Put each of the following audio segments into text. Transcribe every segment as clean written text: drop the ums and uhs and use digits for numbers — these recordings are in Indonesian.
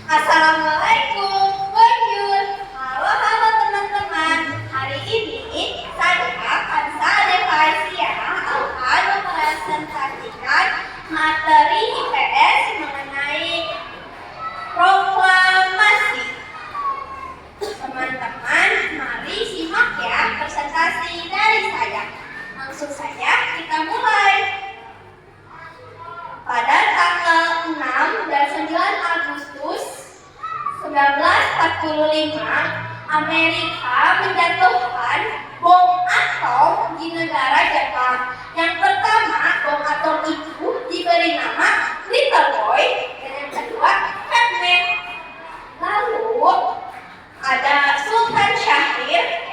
Assalamualaikum, bonjour. Halo teman-teman. Hari ini saya Kansa Devaisia akan mempresentasikan materi IPS mengenai proklamasi. Teman-teman, mari simak ya presentasi dari saya. Langsung saja kita mulai. Pada tanggal 6 dan 9 Agustus 1945, Amerika menjatuhkan bom atom di negara Jepang. Yang pertama, bom atom itu diberi nama Little Boy dan yang kedua Fat Man. Lalu ada Sultan Syahrir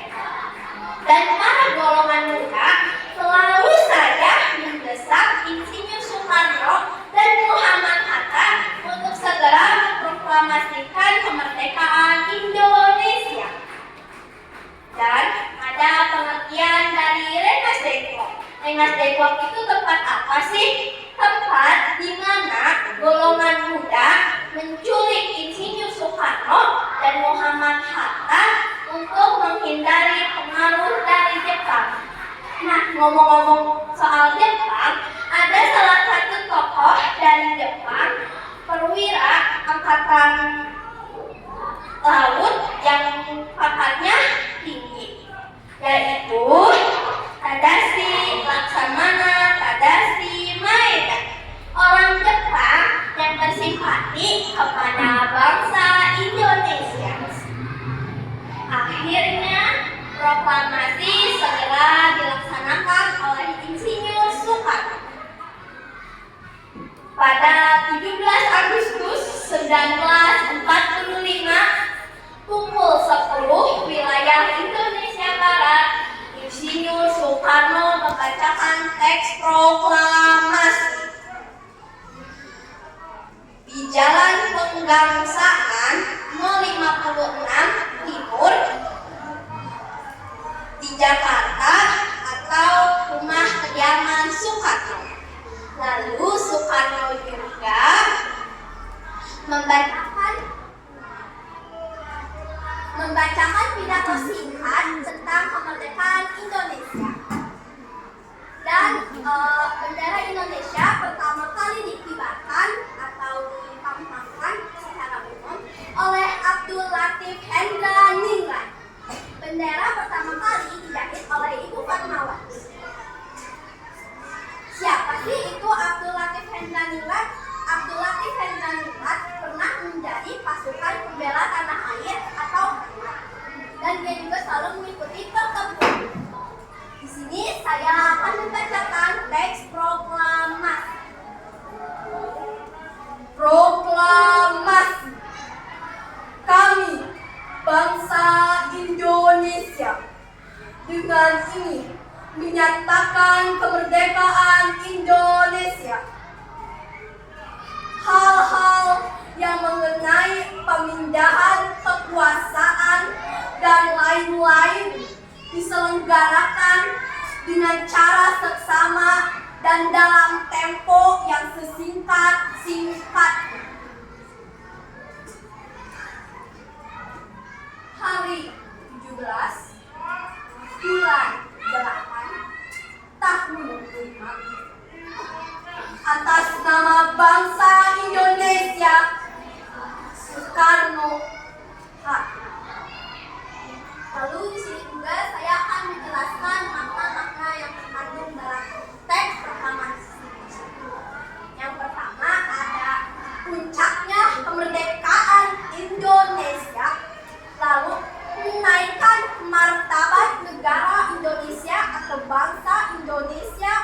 dan para golongan muda selalu saja mendesak Insinyur Soekarno dan Muhammad Hatta untuk segera memproklamasikan kemerdekaan Indonesia. Dan ada pengertian dari Rengas Dengklok. Rengas Dengklok itu tempat apa sih? Tempat di mana golongan muda menculik Insinyur Soekarno dan Muhammad Hatta untuk menghindari pengaruh dari Jepang. Nah, ngomong-ngomong soal Jepang, ada salah satu tokoh dari Jepang, perwira angkatan laut yang pangkatnya tinggi, yaitu Tadashi Laksamana Tadashi Maeda, orang Jepang yang bersimpati kepada bangsa Indonesia. Akhirnya proklamasi segera dilaksanakan oleh Insinyur Soekarno. Pada 17 Agustus 1945, pukul 10 wilayah Indonesia Barat, Insinyur Soekarno membacakan teks proklamasi. Di Jalan Penggangsaan 056 Timur di Jakarta atau rumah kediaman Soekarno. Lalu Soekarno juga membacakan pidato singkat tentang kemerdekaan Indonesia. Dan bendera Indonesia pertama kali dikibarkan atau dipampangkan secara umum oleh Abdul Latif Hendra Ningrat. Bendera pertama kali dijahit oleh Ibu Fatmawati. Siapa sih itu Abdul Latif Hendra Ningrat? Abdul Latif Hendra Ningrat pernah menjadi pasukan pembela tanah air atau PANI, dan dia juga selalu mengikuti pertempuran. Di sini saya akan membacakan teks proklamasi. Proklamasi. Kami, bangsa Indonesia, dengan ini menyatakan kemerdekaan Indonesia. Hal-hal yang mengenai pemindahan kekuasaan dan lain-lain diselenggarakan dengan cara seksama dan dalam tempo yang sesingkat-singkatnya. Hari 17 bulan 8 tahun 25, atas nama bangsa Indonesia, Soekarno Hatta. Lalu di sini juga saya akan menjelaskan makna-makna yang terkandung dalam teks proklamasi. Yang pertama ada puncaknya kemerdekaan Indonesia, lalu menaikkan martabat negara Indonesia atau bangsa Indonesia,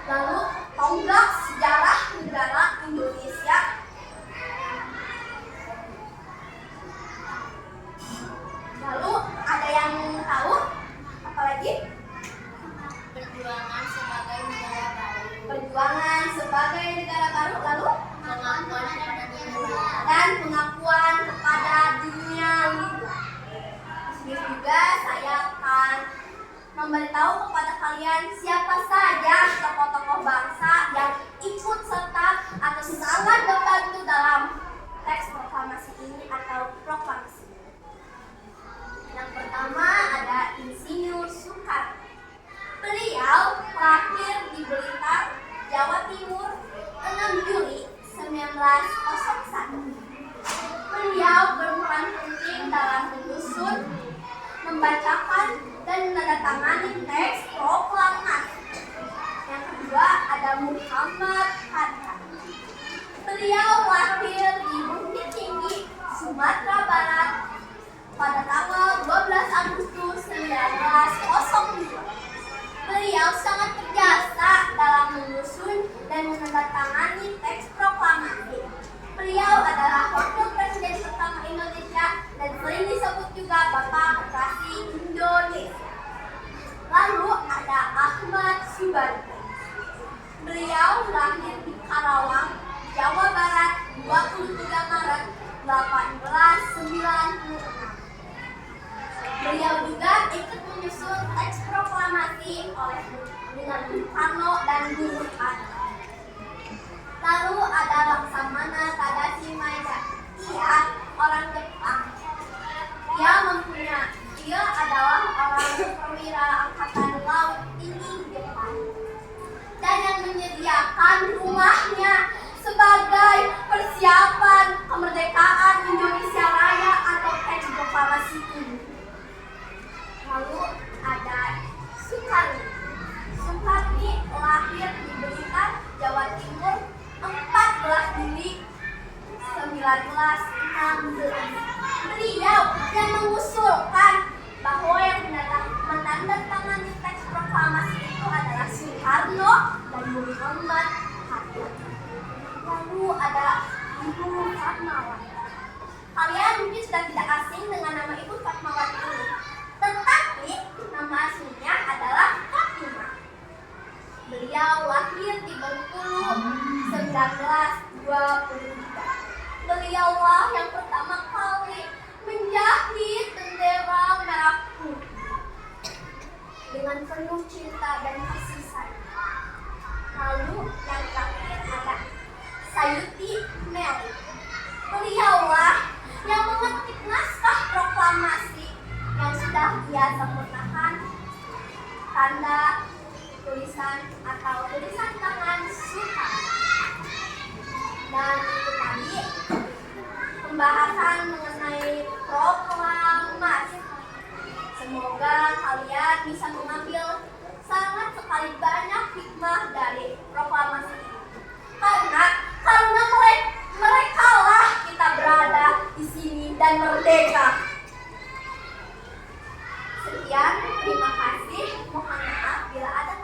lalu tonggak sejarah negara Indonesia, lalu ada yang tahu apa lagi? Perjuangan sebagai negara baru. Perjuangan sebagai negara baru, lalu Pengakuan kepada dunia. dan pengakuan kepada dunia luar. Di sini juga saya akan memberitahu kepada kalian siapa saja tokoh-tokoh bangsa yang ikut serta atau sangat membantu dalam 1901. Beliau berperan penting dalam menyusun, membacakan, dan menandatangani teks proklamasi. Yang kedua ada Muhammad Hatta. Beliau lahir di Bukit Tinggi, Sumatera Barat pada tanggal 12 Agustus 1902. Beliau sangat berjasa dalam menyusun dan menandatangani teks proklamasi. Beliau adalah wakil presiden pertama Indonesia dan sering disebut juga Bapak Proklamasi Indonesia. Lalu ada Ahmad Subandi. Beliau lahir di Karawang, Jawa Barat 23 Maret 1896. Beliau juga ikut menyusun teks proklamasi dengan Bung Karno dan Bung Hatta. Lalu ada Laksamana Tadashi Maeda. Ia orang Jepang. Dia adalah orang perwira angkatan laut tinggi Jepang dan yang menyediakan rumahnya sebagai persiapan kemerdekaan Indonesia Raya atau teks proklamasi ini. Lalu ada Soekarno. Soekarno lahir di Blitar, Jawa Timur 14 Juli 1916. Beliau yang mengusulkan bahwa yang menandatangani teks proklamasi itu adalah Soekarno dan Muhammad Hatta. Lalu ada Ibu Fatmawati. Kalian mungkin sudah tidak asing dengan nama Ibu Fatmawati ini, tetapi nama aslinya adalah Fatimah. Beliau lahir di Bengkulu 1923. Beliaulah yang pertama kali menjahit bendera merah putih dengan penuh cinta dan kasih sayang. Lalu yang terakhir ada Sayuti Meli. Beliaulah yang mengetik naskah proklamasi yang sudah ia sempurnakan tanda tulisan atau tulisan tangan Soekarno. Dan itu tadi pembahasan mengenai proklamasi. Semoga kalian bisa mengambil sangat sekali banyak hikmah dari proklamasi ini. Karena mereka lah kita berada di sini dan merdeka. Sekian, terima kasih. Mohon maaf bila ada